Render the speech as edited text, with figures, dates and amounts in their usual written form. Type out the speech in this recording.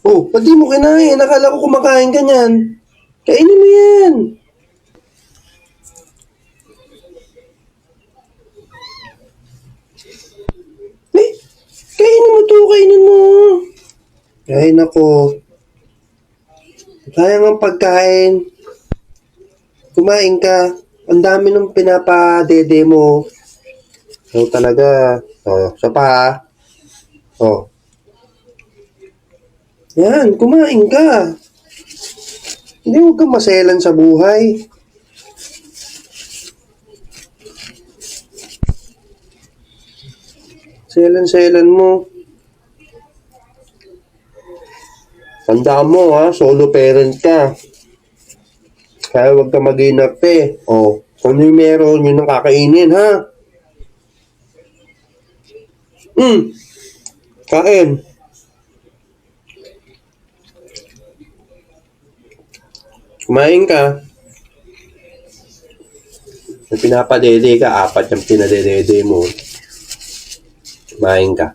Oh, ba't di mo kinain? Nakala ko kumakain ka niyan. Kainin mo yan. Eh, kainin mo to, kainin mo. Ay, nako. Sayang ang pagkain. Kumain ka. Ang dami ng pinapadede mo. So, talaga. Oh, sa pa ha. Oh. Yan, kumain ka. Hindi, huwag kang maselan sa buhay. Selan-selan mo. Tandaan mo ha, solo parent ka. Kaya huwag ka mag-inarte. O, kung yung meron, yun ang kakainin ha. Kain. Kumain ka. Kung pinapadede ka, 4 yung pinadedede mo. Kumain ka.